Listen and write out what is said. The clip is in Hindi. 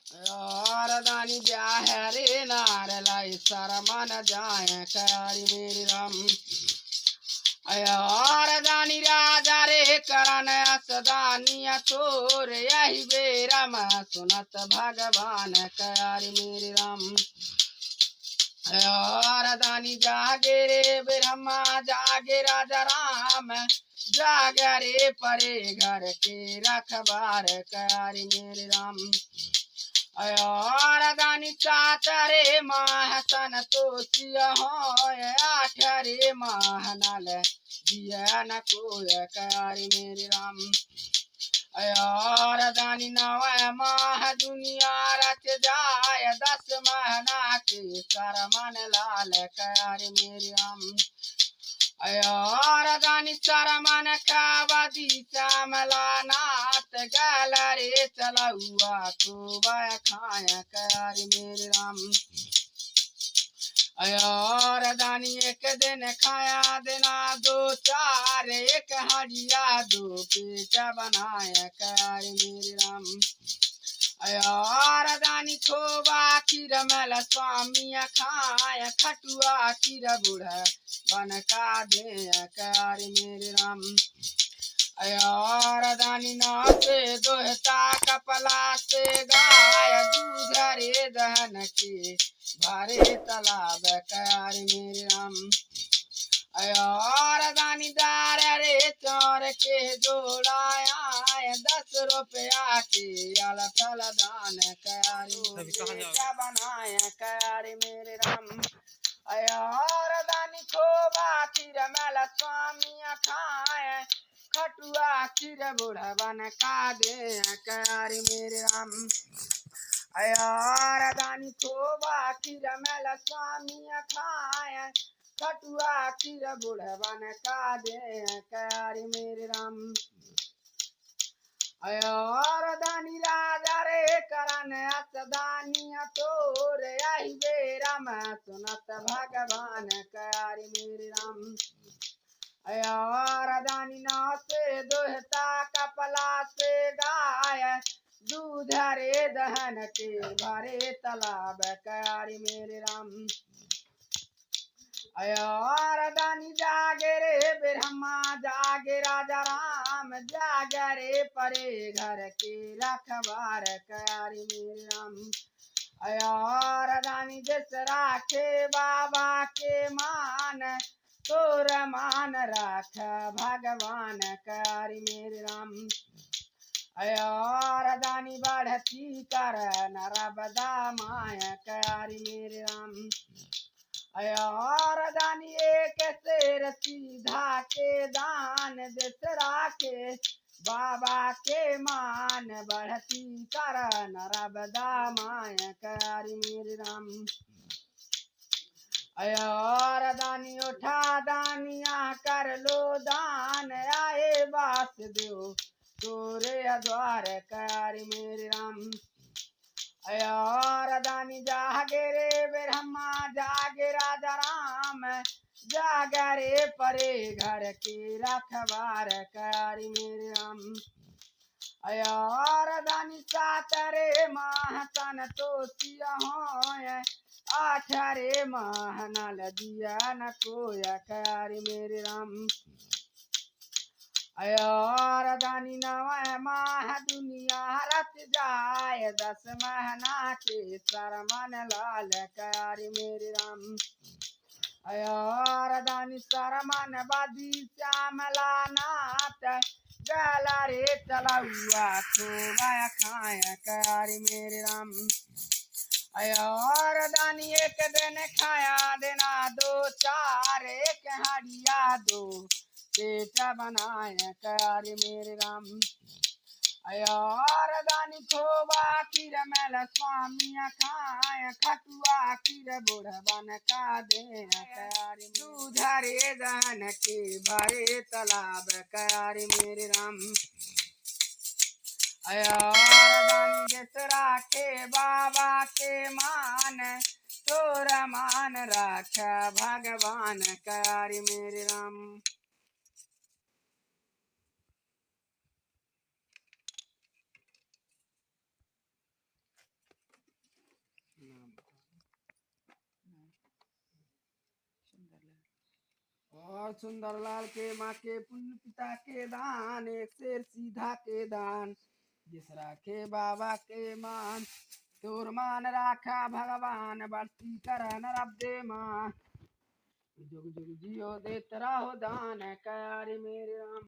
और दानी जा है रे नार लाई शर्मा न जाए कारी मेरे राम। और दानी राजा रे करन सदानिया तोर यही बेरा में सुनत भगवान कारी मेरे राम। और दानी जागे रे ब्रह्मा जागे राजा राम जागे रे परे घर के रखबार कारी मेरे राम। और दानी चातरे माह सन तोसिया हो आठरे माह नल जिया न कोय कारी मेरे राम। और दानी नव माह दुनिया रच जाय 10 महीना के शरमन लाल कारी मेरे राम। और दानी शरमन का बदी श्यामला नाथ गल रे चलुआ खूब खाय कारी मेरे राम। और दानी एक दिन खाया देना 2 4 एक हड़िया 2 पेट बनाया कारी मेरे राम। और दानी खोबा खीर मल स्वामी खाय खटुआ खीर बूढ़ा बन का दे कारी मेरे राम। और दानी नाचे दोहता कपला से गाय दूध रे दहन के भरे तालाब कारी मेरे राम। और दानी दार रे चौर के जोड़ाया 10 रुपया के अलफल दान कारी क्या बनाया कारी मेरे राम। और दानी खोबा खीर मल स्वामी खाए खटुआ खीर बूढ़ा बन का दे कारी मेरे राम। और दानी खोबा खीर मल स्वामी खाए खटुआ खीर बूढ़ा बन का दे कारी मेरे राम। और दानी राजा रे करन असदानिया तोर यही बेरा में सुनत भगवान कारी मेरे राम। और दानी नाव से दोहता कपला से गाय दूध रे दहन के भरे तालाब कारी मेरे राम। और दानी जागे रे ब्रह्मा जागे राजा राम जागे रे परे घर के रखबार कारी मेरे राम। और दानी जिस राखे बाबा के मान तोर मान राख भगवान कारी मेरे राम। और दानी बढ़ती कर नरबदा माया कारी मेरे राम। और दानी एक शेर सीधा के दान दिस राखे बाबा के मान बढ़ती कर नरबदा माया कारी मेरे राम। और दानी उठा दानिया कर लो दान आए बास दो तोरे द्वार कारी मेरे राम। और दानी जागे रे ब्रह्मा जागे राजा राम जागे रे परे घर के रखबार कारी मेरे राम। और दानी सातरे माह सन तोसिया हो 8 माह नल दिया न कोय कारी मेरे राम। और दानी 9 माह दुनिया रच जाए 10 महीना के शरमन लाल कारी मेरे राम। और दानी शरमन बदी श्यामला नाथ गला रे चलुआ खूब खाय कारी मेरे राम। और दानी एक दिन खाया देना 2 4 एक हड़िया 2 पेट बनाया कारी मेरे राम। और दानी खोबा खीर मल स्वामी खाए खटुआ खीर बूढ़ बन का दे कारी दूध रे दहन के भरे तालाब कारी मेरे राम। और दानी जिस राखे बाबा के मान तोर मान राख भगवान कारी मेरे राम। और सुंदरलाल के माँ के पुण्य पिता के दान, एक शेर सीधा के दान, जिस राखे बाबा के मान, तोर मान राखा भगवान, बढ़ती करन रब दे माँ, जुग जुग जियो देत रहो दान, कयारी मेरे राम।